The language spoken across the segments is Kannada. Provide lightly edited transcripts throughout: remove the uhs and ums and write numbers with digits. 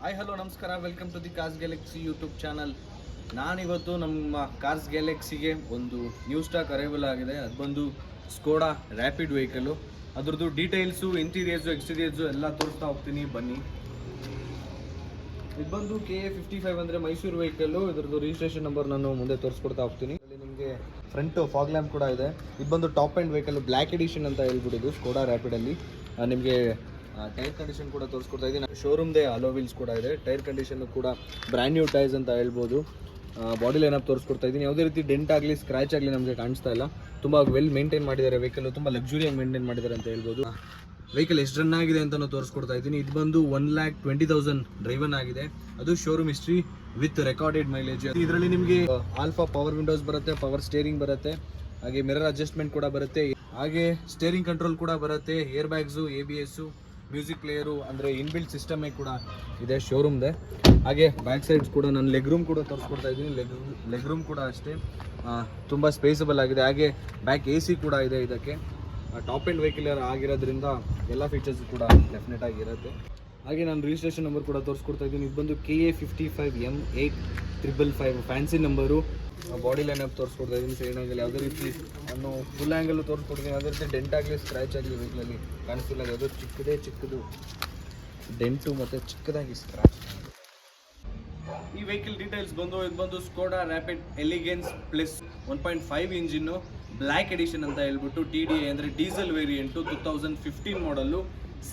ಹಾಯ್ ಹಲೋ ನಮಸ್ಕಾರ, welcome to the cars galaxy YouTube channel. ನಾನಿವತ್ತು ನಮ್ಮ ಕಾರ್ಸ್ ಗ್ಯಾಲಕ್ಸಿಗೆ ಒಂದು ನ್ಯೂ ಸ್ಟಾಕ್ ಅರೈವಲ್ ಆಗಿದೆ. ಅದು ಬಂದು ಸ್ಕೋಡಾ ರ್ಯಾಪಿಡ್ ವೆಹಿಕಲ್ಲು. ಅದ್ರದ್ದು ಡೀಟೇಲ್ಸು, ಇಂಟೀರಿಯರ್ಸು, ಎಕ್ಸ್ಟೀರಿಯರ್ಸು ಎಲ್ಲ ತೋರಿಸ್ತಾ ಹೋಗ್ತೀನಿ, ಬನ್ನಿ. ಇದು ಬಂದು KA55 ಅಂದರೆ ಮೈಸೂರು ವೆಹಿಕಲ್ಲು. ಇದ್ರದ್ದು ರಿಜಿಸ್ಟ್ರೇಷನ್ ನಂಬರ್ ನಾನು ಮುಂದೆ ತೋರಿಸ್ಕೊಡ್ತಾ ಹೋಗ್ತೀನಿ. ಇಲ್ಲಿ ನಿಮಗೆ ಫ್ರಂಟ್ ಫಾಗ್ ಲ್ಯಾಂಪ್ ಕೂಡ ಇದೆ. ಇದು ಬಂದು top and vehicle black edition ಅಂತ ಹೇಳ್ಬಿಟ್ಟಿದ್ದು ಸ್ಕೋಡಾ ರ್ಯಾಪಿಡಲ್ಲಿ. ನಿಮಗೆ ಟೈರ್ ಕಂಡೀಷನ್ ಕೂಡ ತೋರಿಸ್ಕೊಡ್ತಾ ಇದ್ದೀನಿ. ಶೋರೂಮ್ದೇ ಅಲೋ ವೀಲ್ಸ್ ಕೂಡ ಇದೆ. ಟೈರ್ ಕಂಡೀಷನ್ ಕೂಡ ಬ್ರ್ಯಾಂಡ್ ನ್ಯೂ ಟೈರ್ಸ್ ಅಂತ ಹೇಳ್ಬೋದು. ಬಾಡಿ ಲೈನಪ್ ತೋರಿಸ್ಕೊಡ್ತಾ ಇದ್ದೀನಿ. ಯಾವುದೇ ರೀತಿ ಡೆಂಟ್ ಆಗಲಿ ಸ್ಕ್ರ್ಯಾಚ್ ಆಗಲಿ ನಮಗೆ ಕಾಣಿಸ್ತಾ ಇಲ್ಲ. ತುಂಬ ವೆಲ್ ಮೇಂಟೈನ್ ಮಾಡಿದ್ದಾರೆ ವೆಹಿಕಲ್, ತುಂಬ ಲಕ್ಸುರಿಯಾಗಿ ಮೇಂಟೈನ್ ಮಾಡಿದ್ದಾರೆ ಅಂತ ಹೇಳ್ಬೋದು. ವೆಹಿಕಲ್ ಎಷ್ಟು ರನ್ ಆಗಿದೆ ಅಂತ ತೋರಿಸ್ಕೊಡ್ತಾ ಇದ್ದೀನಿ. ಇದು ಬಂದು 1,20,000 ಡ್ರೈವನ್ ಆಗಿದೆ. ಅದು showroom history with recorded mileage. ಇದರಲ್ಲಿ ನಿಮಗೆ ಆಲ್ಫಾ ಪವರ್ ವಿಂಡೋಸ್ ಬರುತ್ತೆ, ಪವರ್ ಸ್ಟೇರಿಂಗ್ ಬರುತ್ತೆ, ಹಾಗೆ ಮಿರರ್ ಅಡ್ಜಸ್ಟ್ಮೆಂಟ್ ಕೂಡ ಬರುತ್ತೆ, ಹಾಗೆ ಸ್ಟೇರಿಂಗ್ ಕಂಟ್ರೋಲ್ ಕೂಡ ಬರುತ್ತೆ, air bags, ABS, music player, ಅಂದರೆ ಇನ್ಬಿಲ್ಟ್ ಸಿಸ್ಟಮೇ ಕೂಡ ಇದೆ ಶೋರೂಮ್ದೆ. ಹಾಗೆ ಬ್ಯಾಕ್ ಸೈಡ್ಸ್ ಕೂಡ ನಾನು ಲೆಗ್ ರೂಮ್ ಕೂಡ ತೋರಿಸ್ಕೊಡ್ತಾ ಇದ್ದೀನಿ. ಲೆಗ್ ರೂಮ್ ಕೂಡ ಅಷ್ಟೇ ತುಂಬ ಸ್ಪೇಸಬಲ್ ಆಗಿದೆ. ಹಾಗೆ ಬ್ಯಾಕ್ AC ಕೂಡ ಇದೆ. ಇದಕ್ಕೆ ಟಾಪ್ ಆ್ಯಂಡ್ ವೆಹಿಕಲ್ ಆಗಿರೋದ್ರಿಂದ ಎಲ್ಲ ಫೀಚರ್ಸ್ ಕೂಡ ಡೆಫಿನೆಟ್ ಆಗಿರುತ್ತೆ. ಹಾಗೆ ನಾನು ರಿಜಿಸ್ಟ್ರೇಷನ್ ನಂಬರ್ ಕೂಡ ತೋರಿಸ್ಕೊಡ್ತಾ ಇದ್ದೀನಿ. ಇದು ಬಂದು KA55M8555 fancy number. Body lineup ತೋರಿಸ್ಕೊಡ್ತಾ ಇದ್ದೀನಿ. ಸೈಡ್ ಆ್ಯಂಗಲ್ ಯಾವುದೇ ರೀತಿ ನಾನು ಫುಲ್ ಆ್ಯಂಗಲ್ ತೋರಿಸ್ಕೊಡ್ತೀನಿ. ಯಾವುದೇ ರೀತಿ ಡೆಂಟ್ ಆಗಲಿ ಸ್ಕ್ರ್ಯಾಚ್ ಆಗಲಿ ವೆಹಿಕಲಲ್ಲಿ ಕಾಣಿಸ್ತಿಲ್ಲ. ಯಾವುದೋ ಚಿಕ್ಕದು ಡೆಂಟು ಮತ್ತು ಚಿಕ್ಕದಾಗಿ ಸ್ಕ್ರ್ಯಾಚ್. ಈ ವೆಹಿಕಲ್ ಡೀಟೇಲ್ಸ್ ಬಂದು ಇದು ಬಂದು Skoda Rapid elegance plus 1.5 engine black edition ಅಂತ ಹೇಳ್ಬಿಟ್ಟು TDI ಅಂದರೆ ಡೀಸೆಲ್ ವೇರಿಯಂಟು 2015 ಮಾಡಲು.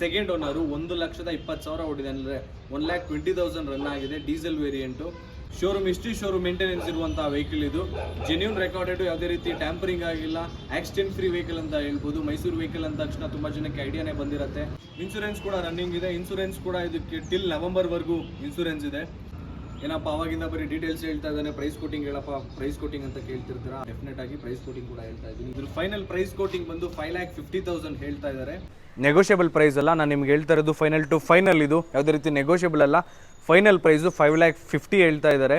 ಸೆಕೆಂಡ್ ಓನರು 1,20,000 ಓಡಿದೆ, ಅಂದರೆ 1,20,000 ರನ್ ಆಗಿದೆ. Diesel variant. Showroom history, showroom maintenance ಇರುವಂಥ ವೆಹಿಕಲ್ ಇದು. ಜೆನ್ಯೂನ್ ರೆಕಾರ್ಡೆಡ್, ಯಾವುದೇ ರೀತಿ ಟ್ಯಾಂಪರಿಂಗ್ ಆಗಿಲ್ಲ. ಆಕ್ಸಿಡೆಂಟ್ ಫ್ರೀ ವೆಹಿಕಲ್ ಅಂತ ಹೇಳ್ಬೋದು. ಮೈಸೂರು ವೆಹಿಕಲ್ ಅಂದ ತಕ್ಷಣ ತುಂಬ ಜನಕ್ಕೆ ಐಡಿಯಾನೇ ಬಂದಿರುತ್ತೆ. ಇನ್ಶೂರೆನ್ಸ್ ಕೂಡ ರನ್ನಿಂಗ್ ಇದೆ. ಇನ್ಶೂರೆನ್ಸ್ ಕೂಡ ಇದಕ್ಕೆ ಟಿಲ್ ನವೆಂಬರ್ವರೆಗೂ ಇನ್ಶೂರೆನ್ಸ್ ಇದೆ. ಏನಪ್ಪ ಅವಾಗಿಂದ ಬರೀ ಡೀಟೇಲ್ಸ್ ಹೇಳ್ತಾ ಇದ್ದಾನೆ, ಪ್ರೈಸ್ ಕೋಟಿಂಗ್ ಹೇಳಪ್ಪ, ಪ್ರೈಸ್ ಕೋಟಿಂಗ್ ಅಂತ ಕೇಳ್ತಿರ್ತೀರಾ. ಡೆಫಿನೆಟ್ ಆಗಿ ಪ್ರೈಸ್ ಕೋಟಿಂಗ್ ಕೂಡ ಹೇಳ್ತಾ ಇದ್ದೀನಿ. ಇದ್ರ ಫೈನಲ್ ಪ್ರೈಸ್ ಕೋಟಿಂಗ್ ಬಂದು 5,50,000 ಹೇಳ್ತಾ ಇದ್ದಾರೆ. ನೆಗೋಷಿಯಬಲ್ ಪ್ರೈಸ್ ಅಲ್ಲ, ನಾನು ನಿಮ್ಗೆ ಹೇಳ್ತಾ ಇರೋದು ಫೈನಲ್ ಟು ಫೈನಲ್. ಇದು ಯಾವುದೇ ರೀತಿ ನೆಗೋಷಿಯಬಲ್ ಅಲ್ಲ. ಫೈನಲ್ ಪ್ರೈಸು 5,50,000 ಹೇಳ್ತಾ ಇದ್ದಾರೆ.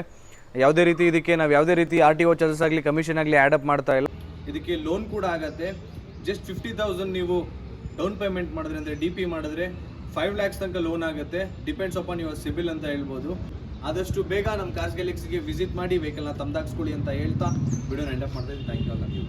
ಯಾವುದೇ ರೀತಿ ಇದಕ್ಕೆ ನಾವು ಯಾವುದೇ ರೀತಿ RTO ಚಾರ್ಜಸ್ ಆಗಲಿ ಕಮಿಷನ್ ಆಗಲಿ ಆ್ಯಡ್ ಅಪ್ ಮಾಡ್ತಾ ಇಲ್ಲ. ಇದಕ್ಕೆ ಲೋನ್ ಕೂಡ ಆಗುತ್ತೆ. ಜಸ್ಟ್ 50,000 ನೀವು ಡೌನ್ ಪೇಮೆಂಟ್ ಮಾಡಿದ್ರೆ, ಅಂದರೆ DP ಮಾಡಿದ್ರೆ 5 lakhs ತನಕ ಲೋನ್ ಆಗುತ್ತೆ. ಡಿಪೆಂಡ್ಸ್ ಅಪಾನ್ ಯುವರ್ ಸಿಬಿಲ್ ಅಂತ ಹೇಳ್ಬೋದು. ಆದಷ್ಟು ಬೇಗ ನಮ್ಮ ಕಾರ್ಸ್ ಗ್ಯಾಲಕ್ಸಿಗೆ ವಿಸಿಟ್ ಮಾಡಿ ವೆಹಿಕಲ್ನ ತಮ್ಮದಾಗಿಸ್ಕೊಳ್ಳಿ ಅಂತ ಹೇಳ್ತಾ ವಿಡಿಯೋನ ಎಂಡ್ ಅಪ್ ಮಾಡ್ತಾ ಇದ್ದೀನಿ. Thank you.